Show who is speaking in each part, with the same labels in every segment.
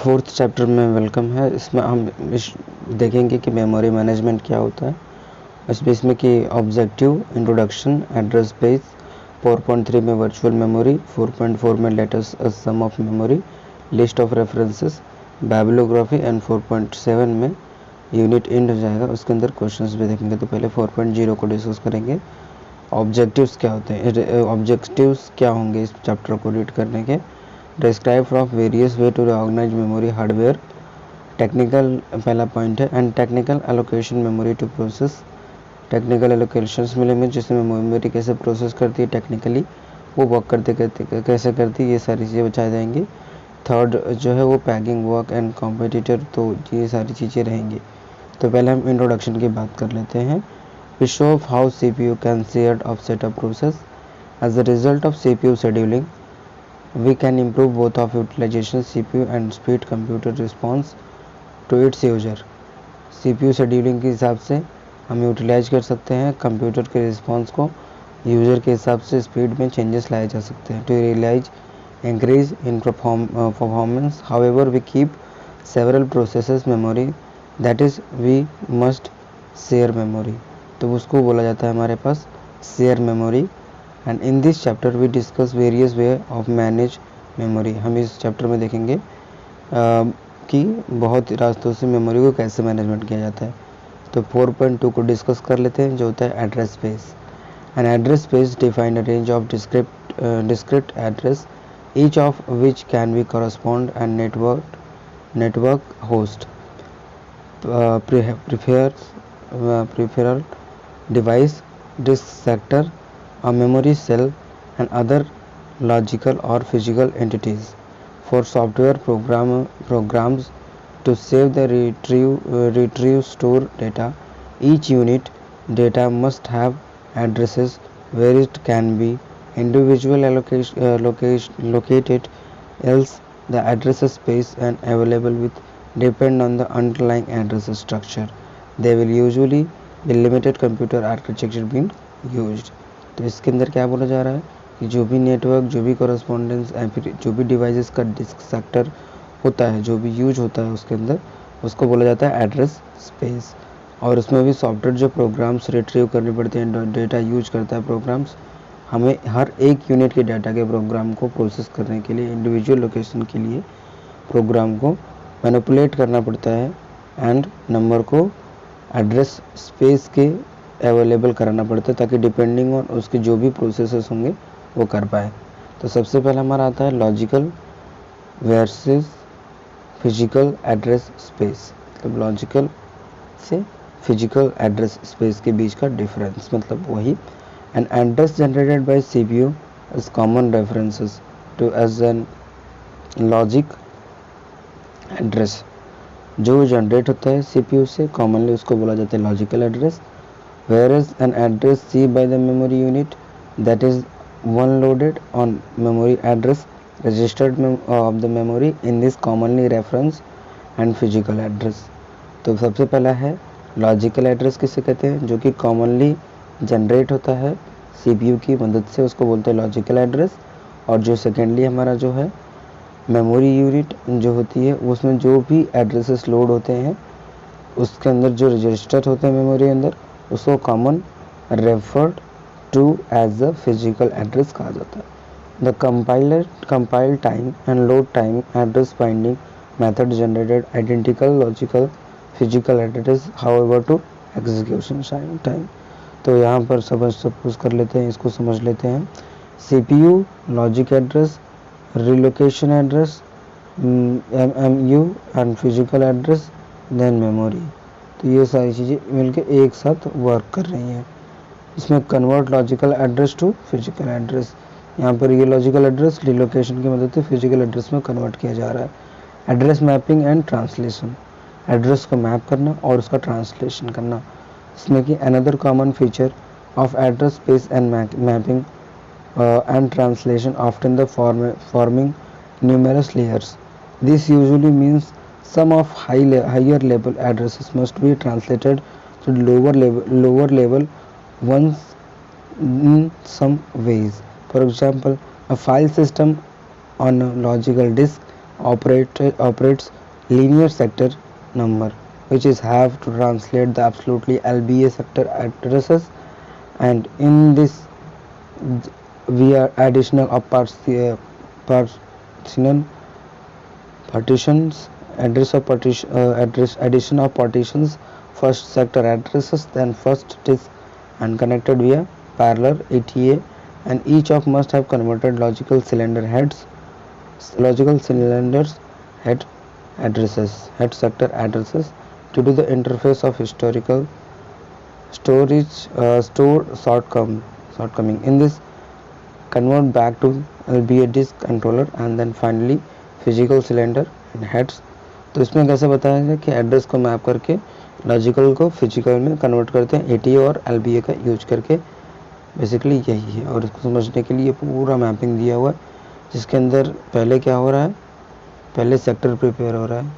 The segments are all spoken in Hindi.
Speaker 1: फोर्थ चैप्टर में वेलकम है। इसमें हम देखेंगे कि मेमोरी मैनेजमेंट क्या होता है। इसमें कि ऑब्जेक्टिव, इंट्रोडक्शन, एड्रेस स्पेस, 4.3 में वर्चुअल मेमोरी, 4.4 में latest sum of memory, list of references, bibliography and 4.7 में यूनिट एंड हो जाएगा। उसके अंदर क्वेश्चंस भी देखेंगे। तो पहले 4.0 को डिस्कस करेंगे। ऑब्जेक्टिव्स क्या होते हैं, ऑब्जेक्टिव्स क्या होंगे इस चैप्टर को रीड करने के। Describe from various way to organise memory hardware. Technical पहला पॉइंट है। And technical allocation memory to process. Technical allocations मिलेंगे जिसमें मेमोरी कैसे प्रोसेस करती है, टेक्निकली वो वर्क करते कैसे करती है, ये सारी चीज़ें बताई जाएंगी। थर्ड जो है वो पैकिंग, वर्क एंड कॉम्पिटिटर, तो ये सारी चीज़ें रहेंगी। तो पहले हम इंट्रोडक्शन की बात कर लेते हैं। We show how CPU can shared offset a process. As a result of CPU scheduling, we can improve both of utilization CPU and speed computer response to its user. CPU scheduling के हिसाब से हम यूटिलाइज कर सकते हैं कंप्यूटर के रिस्पॉन्स को, यूज़र के हिसाब से स्पीड में चेंजेस लाए जा सकते हैं to realise increase in performance. However we keep several processes memory, that is we must share memory, तो उसको बोला जाता है हमारे पास share memory. And in this chapter we discuss various way of manage memory. हम इस चैप्टर में देखेंगे कि बहुत रास्तों से मेमोरी को कैसे मैनेजमेंट किया जाता है। तो 4.2 को डिस्कस कर लेते हैं, जो होता है address space. An address space define a range of describe address, each of which can be correspond and network host, peripheral device, disk sector, a memory cell, and other logical or physical entities. For software programs to save the retrieve store data, each unit data must have addresses where it can be individual located, else the address space and available with depend on the underlying address structure. They will usually be limited computer architecture being used. तो इसके अंदर क्या बोला जा रहा है कि जो भी नेटवर्क, जो भी कॉरेस्पॉन्डेंस, जो भी डिवाइसेस का डिस्क सेक्टर होता है, जो भी यूज होता है उसके अंदर, उसको बोला जाता है एड्रेस स्पेस। और उसमें भी सॉफ्टवेयर जो प्रोग्राम्स रिट्रीव करने पड़ते हैं, डेटा यूज करता है प्रोग्राम्स, हमें हर एक यूनिट के डाटा के प्रोग्राम को प्रोसेस करने के लिए इंडिविजुअल लोकेशन के लिए प्रोग्राम को मैनिपुलेट करना पड़ता है एंड नंबर को एड्रेस स्पेस के अवेलेबल कराना पड़ता है ताकि डिपेंडिंग ऑन उसके जो भी प्रोसेसेस होंगे वो कर पाए। तो सबसे पहला हमारा आता है logical versus physical address space. मतलब लॉजिकल से फिजिकल एड्रेस स्पेस के बीच का डिफरेंस, मतलब वही। An address generated by CPU is common references to as an logic address. जो जनरेट होता है CPU से कॉमनली उसको बोला जाता है logical address. whereas an address C by the memory unit, that is one loaded on memory address registered of the memory in this commonly reference and physical address. तो सबसे पहला है लॉजिकल एड्रेस किसे कहते हैं, जो कि कॉमनली जनरेट होता है CPU की मदद से, उसको बोलते हैं लॉजिकल एड्रेस। और जो सेकेंडली हमारा जो है मेमोरी यूनिट जो होती है, उसमें जो भी एड्रेसेस लोड होते हैं उसके अंदर जो रजिस्टर होते हैं मेमोरी अंदर, उसको common referred to as a physical address कहा जाता है। The compile time and load time address binding method generated identical logical physical address however to execution time. तो यहाँ पर सपोज कर लेते हैं, इसको समझ लेते हैं। CPU logic address, relocation address, MMU and physical address, then memory. तो ये सारी चीज़ें मिलके एक साथ वर्क कर रही हैं। इसमें convert logical address to physical address, यहाँ पर ये लॉजिकल एड्रेस रिलोकेशन की मदद से फिजिकल एड्रेस में कन्वर्ट किया जा रहा है। Address mapping and translation, address को मैप करना और उसका ट्रांसलेशन करना। इसमें कि another common feature of address space and mapping and translation, often the forming numerous layers. This usually means some of higher level addresses must be translated to lower level ones in some ways. For example, a file system on a logical disk operates linear sector number, which is have to translate the absolutely LBA sector addresses, and in this we are additional of partitions, addition of partitions, first sector addresses, then first disk, and connected via parallel ATA, and each of must have converted logical cylinders head sector addresses due to the interface of historical store shortcoming in this convert back to LBA disk controller, and then finally physical cylinder and heads. तो इसमें कैसे बताया गया कि एड्रेस को मैप करके लॉजिकल को फिजिकल में कन्वर्ट करते हैं एटीए और एलबीए का यूज करके। बेसिकली यही है, और इसको समझने के लिए पूरा मैपिंग दिया हुआ है, जिसके अंदर पहले क्या हो रहा है, पहले सेक्टर प्रिपेयर हो रहा है।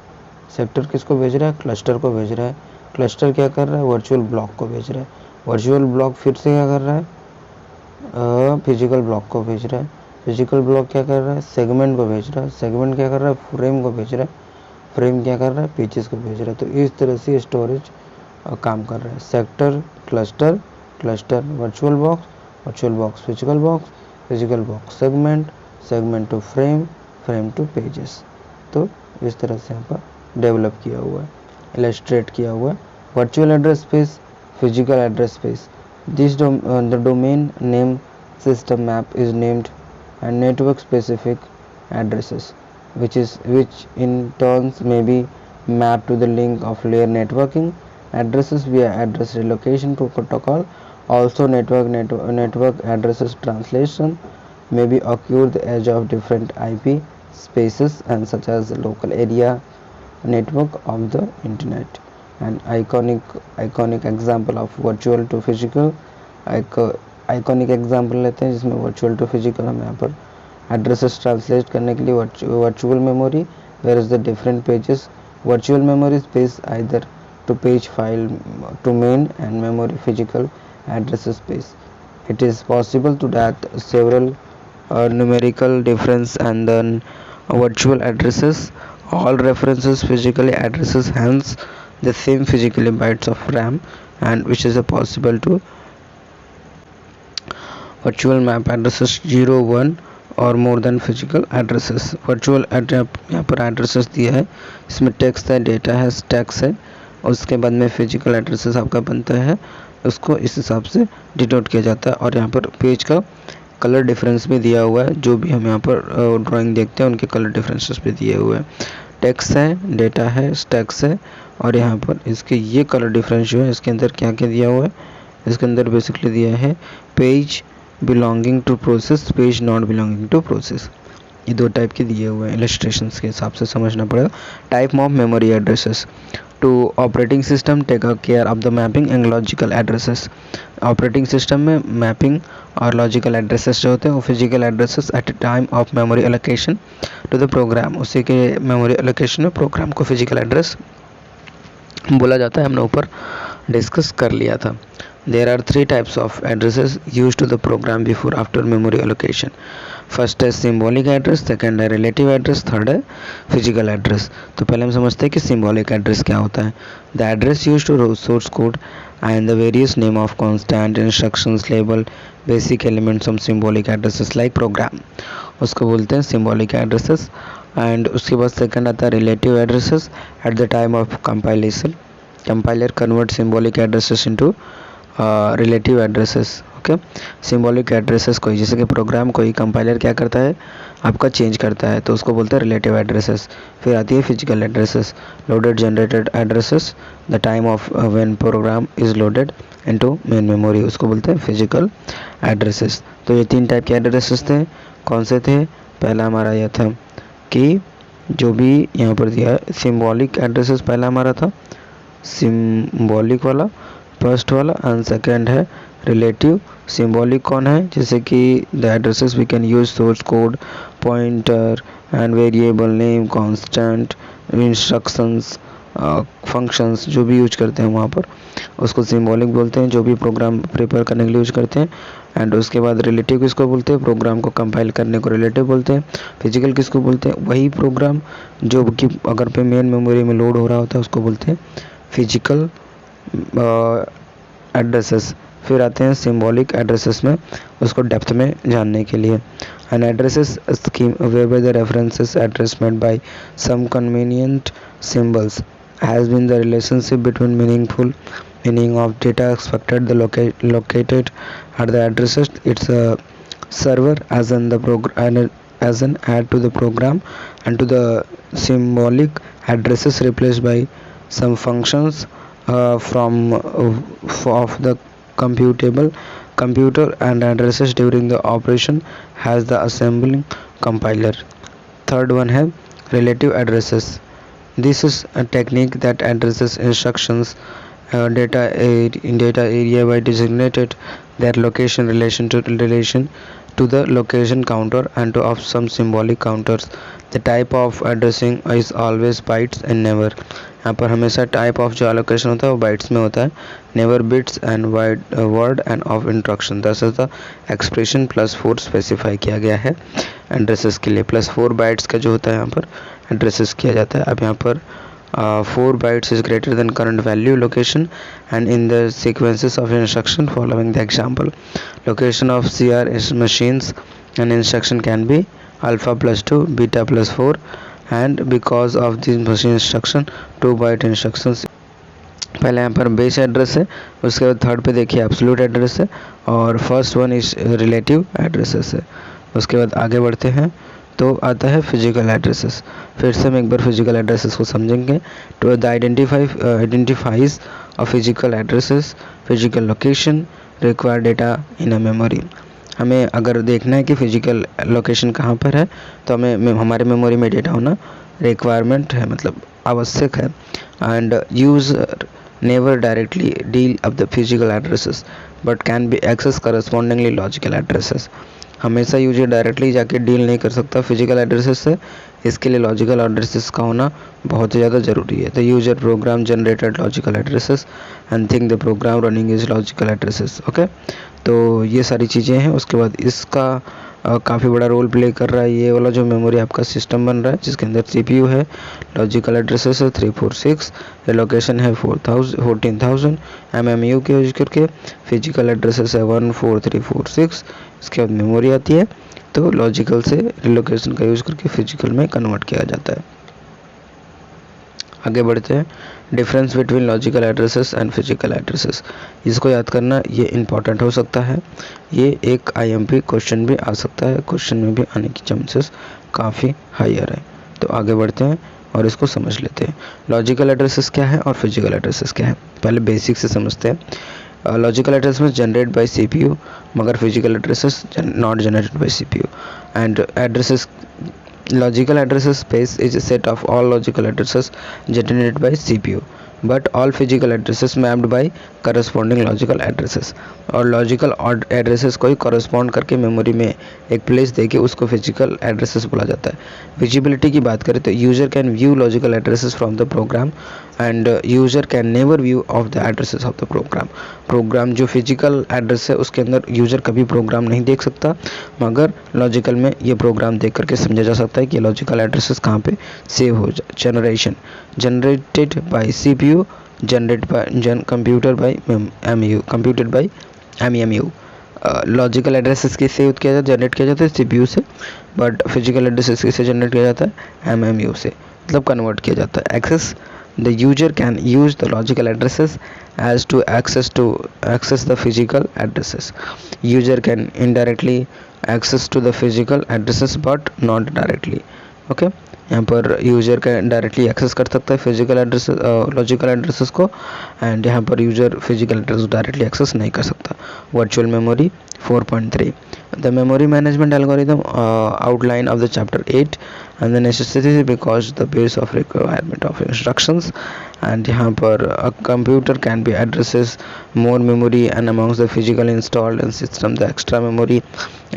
Speaker 1: सेक्टर किसको भेज रहा है, क्लस्टर को भेज रहा है। क्लस्टर क्या कर रहा है, वर्चुअल ब्लॉक को भेज रहा है। वर्चुअल ब्लॉक फिर से क्या कर रहा है, फिजिकल ब्लॉक को भेज रहा है। फिजिकल ब्लॉक क्या कर रहा है, सेगमेंट को भेज रहा है। सेगमेंट क्या कर रहा है, फ्रेम को भेज रहा है। फ्रेम क्या कर रहा है, पेजेस को भेज रहा है। तो इस तरह से स्टोरेज काम कर रहा है। Sector, cluster, cluster virtual box physical box segment, segment to frame, frame to pages. तो इस तरह से यहाँ पर डेवलप किया हुआ है, इलस्ट्रेट किया हुआ है। Virtual address space, physical address space, this the domain name system map is named and network specific addresses, which in turns may be mapped to the link of layer networking addresses via address relocation protocol. Also network addresses translation may be occur the edge of different IP spaces and such as local area network of the internet. An iconic example of virtual to physical iconic example लेते हैं जिसमें वर्चुअल टू फिजिकल हम यहाँ पर एड्रेसेस ट्रांसलेट करने के लिए virtual memory, where is the different pages. Virtual memory space either to page file to main and memory physical address space. It is possible to that several numerical difference and then virtual addresses all references physically addresses hence the same physically bytes of RAM, and which is possible to virtual map addresses 0 1 और more than physical addresses. Virtual यहाँ पर एड्रेसेस दिया है, इसमें टेक्स्ट है, डेटा है, स्टैक्स है, और उसके बाद में फिजिकल एड्रेसेस आपका बनता है, उसको इस हिसाब से डिनोट किया जाता है। और यहाँ पर पेज का कलर डिफरेंस भी दिया हुआ है, जो भी हम यहाँ पर ड्राइंग देखते हैं उनके कलर डिफरेंसेस भी दिए हुए हैं। टेक्स्ट है, डेटा है, स्टैक्स है, और यहाँ पर इसके ये कलर डिफरेंस जो है इसके अंदर क्या क्या दिया हुआ है, इसके अंदर बेसिकली दिया है page belonging to process, page not belonging to process. ये दो टाइप के दिए हुए हैं, इलस्ट्रेशंस के हिसाब से समझना पड़ेगा। Type of memory addresses to operating system take care of the mapping and logical addresses. Operating system में मैपिंग और लॉजिकल एड्रेसेस जो होते हैं वो physical addresses at the time of memory allocation to the program, उसी के मेमोरी एलोकेशन में प्रोग्राम को फिजिकल एड्रेस बोला जाता है, हमने ऊपर डिस्कस कर लिया था। There are three types of addresses used to the program before after memory allocation. First है symbolic address, second है relative address, third है physical address। तो पहले हम समझते हैं कि symbolic address क्या होता है। The address used to source code and the various name of constant instructions label basic elements of symbolic addresses like program, उसको बोलते हैं symbolic addresses। and उसके बाद second आता है relative addresses at the time of compilation. Compiler converts symbolic addresses into relative addresses. Okay, symbolic addresses कोई, जैसे कि प्रोग्राम कोई कंपाइलर क्या करता है आपका चेंज करता है, तो उसको बोलते हैं रिलेटिव एड्रेसेस। फिर आती है physical addresses, loaded generated addresses the time of when program is loaded into main memory, उसको बोलते हैं फिजिकल एड्रेसेस। तो ये तीन टाइप के एड्रेसेस थे। कौन से थे, पहला हमारा यह था कि जो भी यहाँ पर दिया है सिंबॉलिक एड्रेसेस, पहला हमारा था सिंबॉलिक वाला फर्स्ट वाला, एंड सेकेंड है रिलेटिव। सिंबॉलिक कौन है, जैसे कि the addresses we can use source code, pointer and variable name, constant, instructions functions जो भी यूज करते हैं वहाँ पर उसको सिंबॉलिक बोलते हैं, जो भी प्रोग्राम प्रिपेयर करने के लिए यूज करते हैं। एंड उसके बाद रिलेटिव किसको बोलते हैं, प्रोग्राम को कंपाइल करने को रिलेटिव बोलते हैं। फिजिकल किसको बोलते हैं, वही प्रोग्राम जो कि अगर पे मेन मेमोरी में लोड हो रहा होता है उसको बोलते हैं फिजिकल एड्रेसेस। फिर आते हैं सिंबॉलिक एड्रेसेस में, उसको डेप्थ में जानने के लिए। An addresses scheme where by the references addressment by some convenient symbols has been the relationship between meaning of data expected the located at the addresses its server as in the as an add to the program, and to the symbolic addresses replaced by some functions from of the computable computer and addresses during the operation has the assembling compiler. Third one है relative addresses. This is a technique that addresses instructions data area by designated their location relation to the location counter and to of some symbolic counters. The type of addressing is always bytes and never. यहाँ पर हमेशा टाइप ऑफ जो एलोकेशन होता है वो बाइट्स में होता है, never bits and word end of instruction. दस इज द एक्सप्रेशन +4 स्पेसिफाई किया गया है एड्रेसेस के लिए। +4 बाइट्स का जो होता है यहाँ पर एड्रेसेस किया जाता है। अब यहाँ पर 4 bytes is greater than current value location and in the sequences of instruction following the example. Location of CR machines and instruction can be alpha +2, beta +4 and because of this machine instruction 2 byte instructions। पहले यहाँ पर बेस एड्रेस है, उसके बाद थर्ड पे देखिए एब्सोल्यूट एड्रेस है और first one is relative addresses है। उसके बाद आगे बढ़ते हैं तो आता है फिजिकल एड्रेसेस। फिर से हम एक बार फिजिकल एड्रेसेस को समझेंगे। To the identifies a physical addresses physical location require data in a memory. हमें अगर देखना है कि फिजिकल लोकेशन कहाँ पर है तो हमें हमारे मेमोरी में डेटा होना रिक्वायरमेंट है, मतलब आवश्यक है। And user never directly deal of the physical addresses but can be accessed correspondingly logical addresses। हमेशा यूजर डायरेक्टली जाके डील नहीं कर सकता फिजिकल एड्रेसेस से, इसके लिए लॉजिकल एड्रेसेस का होना बहुत ही ज़्यादा ज़रूरी है। The user program generated logical addresses and think the program running is logical addresses. Okay, तो ये सारी चीज़ें हैं। उसके बाद इसका काफ़ी बड़ा रोल प्ले कर रहा है ये वाला जो मेमोरी आपका सिस्टम बन रहा है, जिसके अंदर CPU है, लॉजिकल एड्रेसेस है 346, लोकेशन है 14,000 MMU के यूज करके, फिजिकल एड्रेसेस है 14346। इसके बाद मेमोरी आती है, तो लॉजिकल से रिलोकेशन का यूज करके फिजिकल में कन्वर्ट किया जाता है। आगे बढ़ते हैं, difference between logical addresses and physical addresses. इसको याद करना ये इम्पॉर्टेंट हो सकता है, ये एक IMP क्वेश्चन भी आ सकता है, क्वेश्चन में भी आने की चांसेस काफ़ी हायर है। तो आगे बढ़ते हैं और इसको समझ लेते हैं। लॉजिकल एड्रेसेस क्या है और फिजिकल एड्रेसेस क्या है, पहले बेसिक से समझते हैं। लॉजिकल एड्रेस में जनरेट बाय CPU, मगर physical addresses not generated by CPU। And addresses logical address space is a set of all logical addresses generated by CPU, but all physical addresses mapped by corresponding logical addresses। और लॉजिकल एड्रेसेस को ही कॉरस्पॉन्ड करके मेमोरी में एक प्लेस देके उसको फिजिकल एड्रेसेस बोला जाता है। विजिबिलिटी की बात करें तो user can view logical addresses from the program and user can never view of the addresses of the program. Program जो फिजिकल एड्रेस है उसके अंदर यूजर कभी प्रोग्राम नहीं देख सकता, मगर लॉजिकल में ये प्रोग्राम देख करके समझा जा सकता है कि लॉजिकल एड्रेसेस कहाँ पे सेव हो जाए। Generation generated by CPU, generate by computer by computed by MEMU। Logical addresses किससे यूज किया जाता है, जनरेट किया जाता है CPU से, बट फिजिकल एड्रेसेस किससे जनरेट किया जाता है, MEMU से, मतलब कन्वर्ट किया जाता है। Access the user can use the logical addresses as to access the physical addresses। user can indirectly access to the physical addresses but not directly। Okay, यहाँ पर यूज़र का डायरेक्टली एक्सेस कर सकता है फिजिकल एड्रेस लॉजिकल एड्रेसेस को, एंड यहाँ पर user physical address directly access नहीं कर सकता। Virtual memory 4.3 the memory management algorithm outline of the chapter 8 and the necessity because the base of requirement of instructions। and यहाँ पर a computer can be addresses more memory and amongst the physical installed in system the extra memory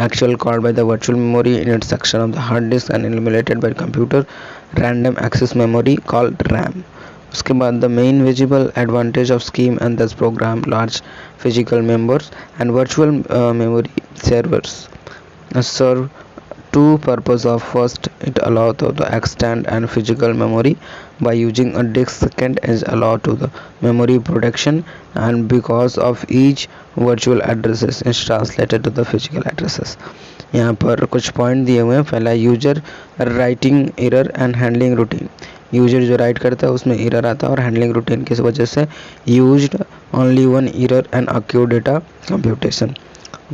Speaker 1: actual called by the virtual memory in its section of the hard disk and eliminated by computer random access memory called RAM। उसके बाद the main visible advantage of scheme and thus program large physical members and virtual memory servers serve two purpose of first it allow to the extend and physical memory by using a disk. Second is allow to the memory protection and because of each virtual addresses is translated to the physical addresses. यहाँ पर कुछ पॉइंट दिए हुए हैं. पहला user writing error and handling routine. User जो राइट करता है उसमें एरर आता है और हैंडलिंग रूटीन की वजह से used only one error and occur data computation.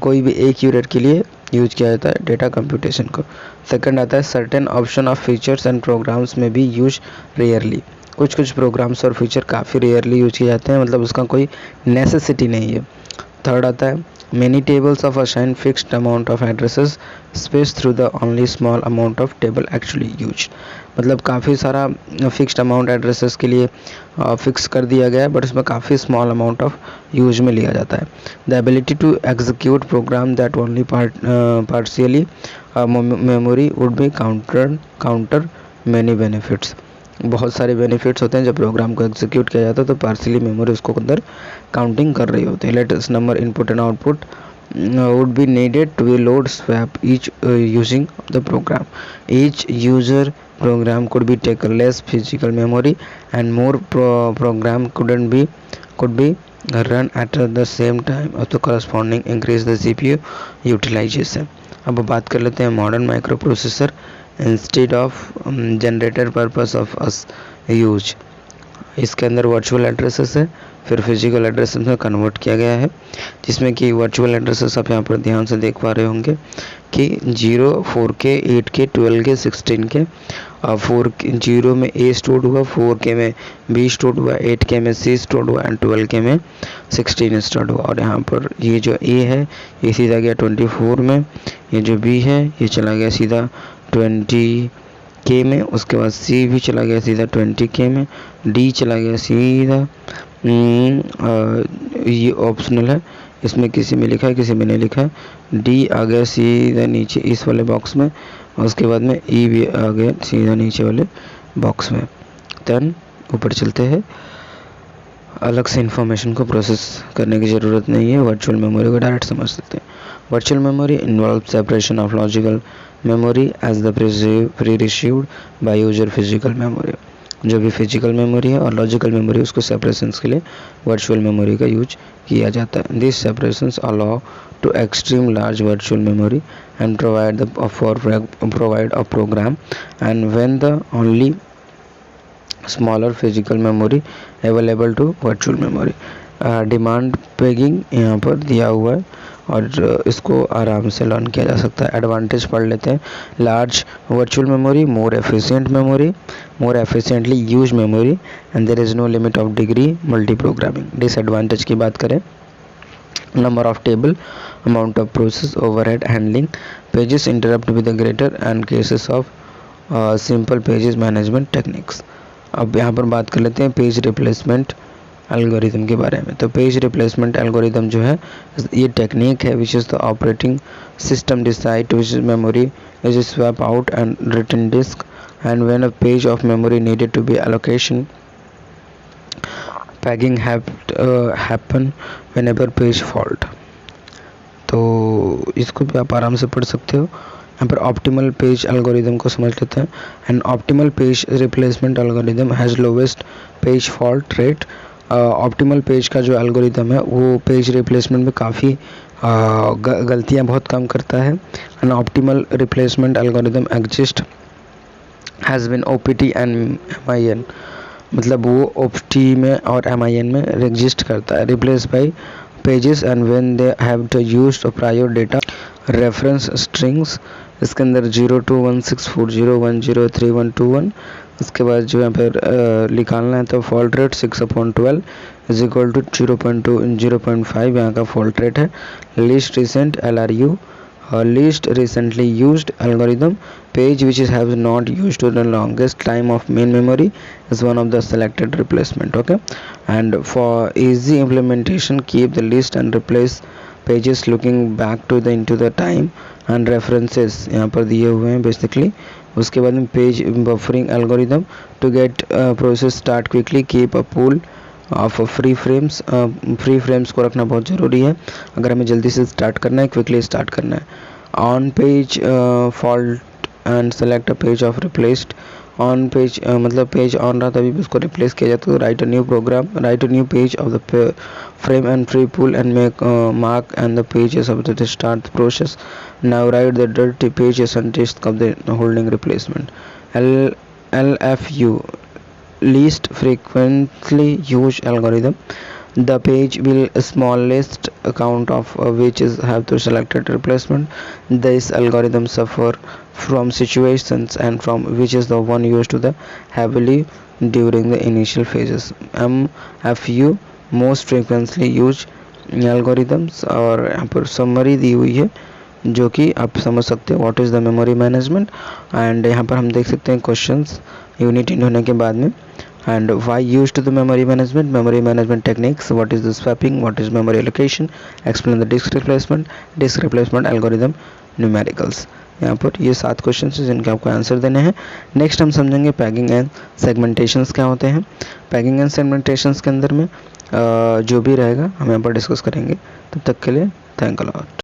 Speaker 1: कोई भी एक यूनिट के लिए यूज किया जाता है डेटा कंप्यूटेशन को. सेकंड आता है certain option of features and programs में भी यूज रेयरली. कुछ प्रोग्राम्स और फीचर काफ़ी रेयरली यूज किए जाते हैं, मतलब उसका कोई नेसेसिटी नहीं है. थर्ड आता है many tables of assign fixed amount of addresses space through the only small amount of table actually used. मतलब काफ़ी सारा फिक्स्ड अमाउंट एड्रेसेस के लिए फिक्स कर दिया गया है, बट इसमें काफ़ी स्मॉल अमाउंट ऑफ यूज में लिया जाता है. The ability to execute program that only partially memory would be counter many benefits. बहुत सारे बेनिफिट्स होते हैं जब प्रोग्राम को एग्जीक्यूट किया जाता है तो पार्शियली मेमोरी उसको अंदर काउंटिंग कर रही होती है. Latest number input and output would be needed to be load swap each using the program. Each user program could be taken less physical memory and more program could be run at the same time of the corresponding increase the CPU utilization. अब बात कर लेते हैं modern micro processor instead of generator purpose of us use. इसके अंदर वर्चुअल एड्रेसेस है, फिर फिजिकल एड्रेसेस में कन्वर्ट किया गया है, जिसमें कि वर्चुअल एड्रेसेस आप यहाँ पर ध्यान से देख पा रहे होंगे कि 0, 4K, 8K, 12K, 16K. 0 में A स्टोर हुआ, 4K में B स्टोर हुआ, 8K में C स्टोर हुआ एंड 12K में 16 स्टोर हुआ. और यहाँ पर ये जो A है ये सीधा गया 24 में, ये जो B है ये चला गया सीधा 20K में, उसके बाद C भी चला गया सीधा 20K में, D चला गया सीधा ये ऑप्शनल है, इसमें किसी में लिखा है किसी में नहीं लिखा है. D आ गया सीधा नीचे इस वाले बॉक्स में, और उसके बाद में E भी आ गया सीधा नीचे वाले बॉक्स में. देन ऊपर चलते हैं. अलग से इंफॉर्मेशन को प्रोसेस करने की ज़रूरत नहीं है, वर्चुअल मेमोरी को डायरेक्ट समझ सकते हैं. Virtual memory involve separation of logical memory as the pre received by user physical memory. जो भी फिजिकल मेमोरी है और लॉजिकल मेमोरी उसको सेपरेशंस के लिए वर्चुअल मेमोरी का यूज किया जाता है. This separations allow to extreme large virtual memory and provide a program and when the only smaller physical memory available to virtual memory. Demand paging यहाँ पर दिया हुआ है और इसको आराम से लर्न किया जा सकता है. एडवांटेज पढ़ लेते हैं. Large virtual memory, more efficient memory, more efficiently use memory and there is no limit of degree multi programming. Disadvantage की बात करें, number of table, amount of process, overhead handling, pages interrupt with the greater and cases of simple pages management techniques. अब यहाँ पर बात कर लेते हैं पेज रिप्लेसमेंट एल्गोरिथम के बारे में. तो पेज रिप्लेसमेंट एल्गोरिथम जो है ये टेक्निक है which is the operating system decide which memory is swap out and written disk and when a page of memory needed to be allocation paging happen whenever page fault. तो इसको भी आप आराम से पढ़ सकते हो. यहाँ पर ऑप्टिमल पेज एल्गोरिदम को समझ लेते हैं. And optimal page replacement algorithm has lowest page fault rate. Optimal page का जो एल्गोरिदम है वो पेज रिप्लेसमेंट में काफ़ी गलतियाँ बहुत कम करता है. And optimal replacement algorithm exist has been OPT and MIN. मतलब वो OPT में और MIN में एग्जिस्ट करता है. Replace by pages and when they have to used prior data reference strings. इसके अंदर 021640103121. उसके बाद जो यहाँ पर निकालना है तो fault rate 6/12 is equal to 0.5 यहाँ का फॉल्ट रेट है. Least recent LRU, least recently used algorithm. Page which has not used to the longest time of main memory is one of the selected replacement. Okay, and for easy implementation keep the list and replace pages looking back to the into the time and references यहाँ पर दिए हुए हैं. बेसिकली उसके बाद में page buffering algorithm to get process start quickly, keep a pool of free frames को रखना बहुत ज़रूरी है अगर हमें जल्दी से स्टार्ट करना है, क्विकली स्टार्ट करना है। On page fault and select a page of replaced. On page मतलब पेज ऑन रहा तभी भी उसको रिप्लेस किया जाता है। Right a new page of the frame and free pool and make mark and the pages of the start process. Now right the dirty pages and disk of the holding replacement. LFU, least frequently used algorithm. The page will smallest count of which is have to selected replacement. This algorithm suffer from situations and from which is the one used to the heavily during the initial phases. MFU, most frequently used algorithms, और यहाँ पर समरी दी हुई है जो कि आप समझ सकते हो what is the memory management. And यहाँ पर हम देख सकते हैं क्वेश्चंस यूनिट इन होने के बाद में। and why used to the memory management techniques, what is the swapping, what is memory allocation, explain the disk replacement algorithm, numericals। यहाँ पर ये 7 क्वेश्चन हैं जिनके आपको आंसर देने हैं। नेक्स्ट हम समझेंगे पैगिंग एंड सेगमेंटेशंस क्या होते हैं। पैगिंग एंड सेगमेंटेशंस के अंदर में जो भी रहेगा हम यहाँ पर डिस्कस करेंगे। तब तक के लिए थैंक अ लॉट।